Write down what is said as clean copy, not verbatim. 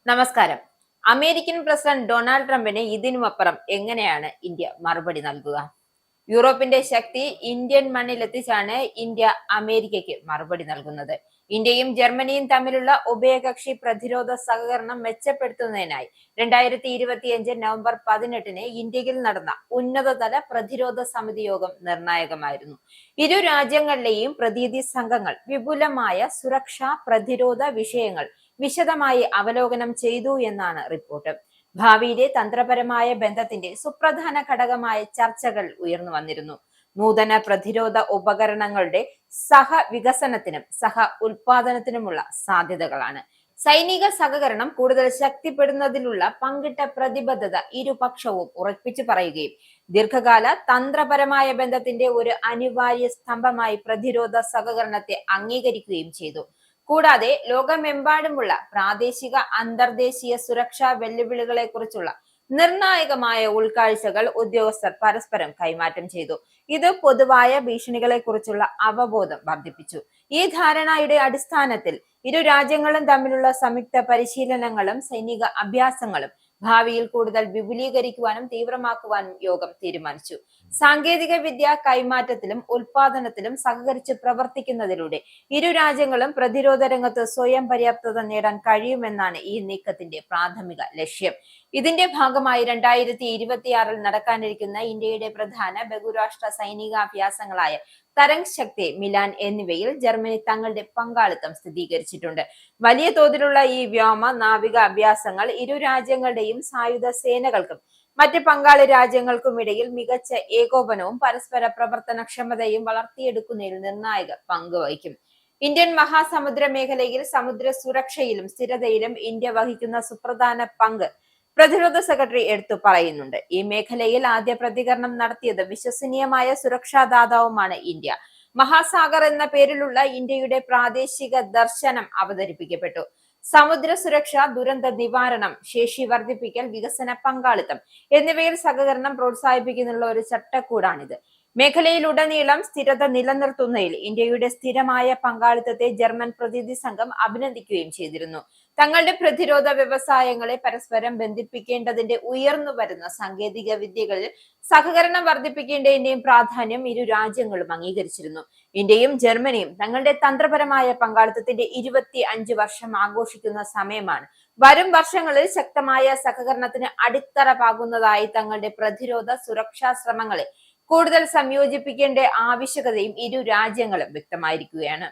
നമസ്കാരം. American president Donald ട്രംപിന് ഇതിനുമപ്പുറം എങ്ങനെയാണ് ഇന്ത്യ മറുപടി നൽകുക? യൂറോപ്പിന്റെ ശക്തി ഇന്ത്യൻ മണ്ണിലെത്തിച്ചാണ് ഇന്ത്യ അമേരിക്കയ്ക്ക് മറുപടി നൽകുന്നത്. ഇന്ത്യയും ജർമ്മനിയും തമ്മിലുള്ള ഉഭയകക്ഷി പ്രതിരോധ സഹകരണം മെച്ചപ്പെടുത്തുന്നതിനായി 2025 നവംബർ 18-ന് ഇന്ത്യയിൽ നടന്ന ഉന്നതതല പ്രതിരോധ സമിതി യോഗം നിർണായകമായിരുന്നു. ഇരു രാജ്യങ്ങളിലെയും പ്രതിനിധി സംഘങ്ങൾ വിപുലമായ സുരക്ഷാ പ്രതിരോധ വിഷയങ്ങൾ വിശദമായി അവലോകനം ചെയ്തു എന്നാണ് റിപ്പോർട്ട്. ഭാവിയിലെ തന്ത്രപരമായ ബന്ധത്തിന്റെ സുപ്രധാന ഘടകമായ ചർച്ചകൾ ഉയർന്നു വന്നിരുന്നു. നൂതന പ്രതിരോധ ഉപകരണങ്ങളുടെ സഹവികസനത്തിനും സഹ ഉൽപാദനത്തിനുമുള്ള സാധ്യതകളാണ്. സൈനിക സഹകരണം കൂടുതൽ ശക്തിപ്പെടുന്നതിലുള്ള പങ്കിട്ട പ്രതിബദ്ധത ഇരുപക്ഷവും ഉറപ്പിച്ചു പറയുകയും ദീർഘകാല തന്ത്രപരമായ ബന്ധത്തിന്റെ ഒരു അനിവാര്യ സ്തംഭമായി പ്രതിരോധ സഹകരണത്തെ അംഗീകരിക്കുകയും ചെയ്തു. കൂടാതെ ലോകമെമ്പാടുമുള്ള പ്രാദേശിക അന്തർദേശീയ സുരക്ഷാ വെല്ലുവിളികളെ കുറിച്ചുള്ള നിർണായകമായ ഉൾക്കാഴ്ചകൾ ഉദ്യോഗസ്ഥർ പരസ്പരം കൈമാറ്റം ചെയ്തു. ഇത് പൊതുവായ ഭീഷണികളെ കുറിച്ചുള്ള അവബോധം വർദ്ധിപ്പിച്ചു. ഈ ധാരണയുടെ അടിസ്ഥാനത്തിൽ ഇരു രാജ്യങ്ങളും തമ്മിലുള്ള സംയുക്ത പരിശീലനങ്ങളും സൈനിക അഭ്യാസങ്ങളും ഭാവിയിൽ കൂടുതൽ വിപുലീകരിക്കുവാനും തീവ്രമാക്കുവാനും യോഗം തീരുമാനിച്ചു. സാങ്കേതിക വിദ്യ കൈമാറ്റത്തിലും ഉൽപാദനത്തിലും സഹകരിച്ച് പ്രവർത്തിക്കുന്നതിലൂടെ ഇരു രാജ്യങ്ങളും പ്രതിരോധ രംഗത്ത് സ്വയം പര്യാപ്തത നേടാൻ കഴിയുമെന്നാണ് ഈ നീക്കത്തിന്റെ പ്രാഥമിക ലക്ഷ്യം. ഇതിന്റെ ഭാഗമായി 2026-ൽ നടക്കാനിരിക്കുന്ന ഇന്ത്യയുടെ പ്രധാന ബഹുരാഷ്ട്ര സൈനികാഭ്യാസങ്ങളായ തരംഗ് ശക്തി, മിലാൻ എന്നിവയിൽ ജർമ്മനി തങ്ങളുടെ പങ്കാളിത്തം സ്ഥിരീകരിച്ചിട്ടുണ്ട്. വലിയ തോതിലുള്ള ഈ വ്യോമ നാവിക അഭ്യാസങ്ങൾ ഇരു രാജ്യങ്ങളുടെയും സായുധ സേനകൾക്കും മറ്റ് പങ്കാളി രാജ്യങ്ങൾക്കുമിടയിൽ മികച്ച ഏകോപനവും പരസ്പര പ്രവർത്തനക്ഷമതയും വളർത്തിയെടുക്കുന്നതിൽ നിർണായക പങ്ക് വഹിക്കും. ഇന്ത്യൻ മഹാസമുദ്ര മേഖലയിൽ സമുദ്ര സുരക്ഷയിലും സ്ഥിരതയിലും ഇന്ത്യ വഹിക്കുന്ന സുപ്രധാന പങ്ക് പ്രതിരോധ സെക്രട്ടറി എടുത്തു പറയുന്നുണ്ട്. ഈ മേഖലയിൽ ആദ്യ പ്രതികരണം നടത്തിയത് വിശ്വസനീയമായ സുരക്ഷാദാതാവുമാണ് ഇന്ത്യ. മഹാസാഗർ എന്ന പേരിലുള്ള ഇന്ത്യയുടെ പ്രാദേശിക ദർശനം അവതരിപ്പിക്കപ്പെട്ടു. സമുദ്ര സുരക്ഷ, ദുരന്ത നിവാരണം, ശേഷി വർദ്ധിപ്പിക്കൽ, വികസന പങ്കാളിത്തം എന്നിവയിൽ സഹകരണം പ്രോത്സാഹിപ്പിക്കുന്നുള്ള ഒരു ചട്ടക്കൂടാണിത്. മേഖലയിലുടനീളം സ്ഥിരത നിലനിർത്തുന്നതിൽ ഇന്ത്യയുടെ സ്ഥിരമായ പങ്കാളിത്തത്തെ ജർമ്മൻ പ്രതിനിധി സംഘം അഭിനന്ദിക്കുകയും ചെയ്തിരുന്നു. തങ്ങളുടെ പ്രതിരോധ വ്യവസായങ്ങളെ പരസ്പരം ബന്ധിപ്പിക്കേണ്ടതിന്റെ ഉയർന്നു വരുന്ന സാങ്കേതിക വിദ്യകളിൽ സഹകരണം വർദ്ധിപ്പിക്കേണ്ടതിന്റെയും പ്രാധാന്യം ഇരു രാജ്യങ്ങളും അംഗീകരിച്ചിരുന്നു. ഇന്ത്യയും ജർമ്മനിയും തങ്ങളുടെ തന്ത്രപരമായ പങ്കാളിത്തത്തിന്റെ 25 വർഷം ആഘോഷിക്കുന്ന സമയമാണ്. വരും വർഷങ്ങളിൽ ശക്തമായ സഹകരണത്തിന് അടിത്തറ പാകുന്നതായി തങ്ങളുടെ പ്രതിരോധ സുരക്ഷാ ശ്രമങ്ങളെ കൂടുതൽ സംയോജിപ്പിക്കേണ്ട ആവശ്യകതയും ഇരു രാജ്യങ്ങളും വ്യക്തമായിരിക്കുകയാണ്.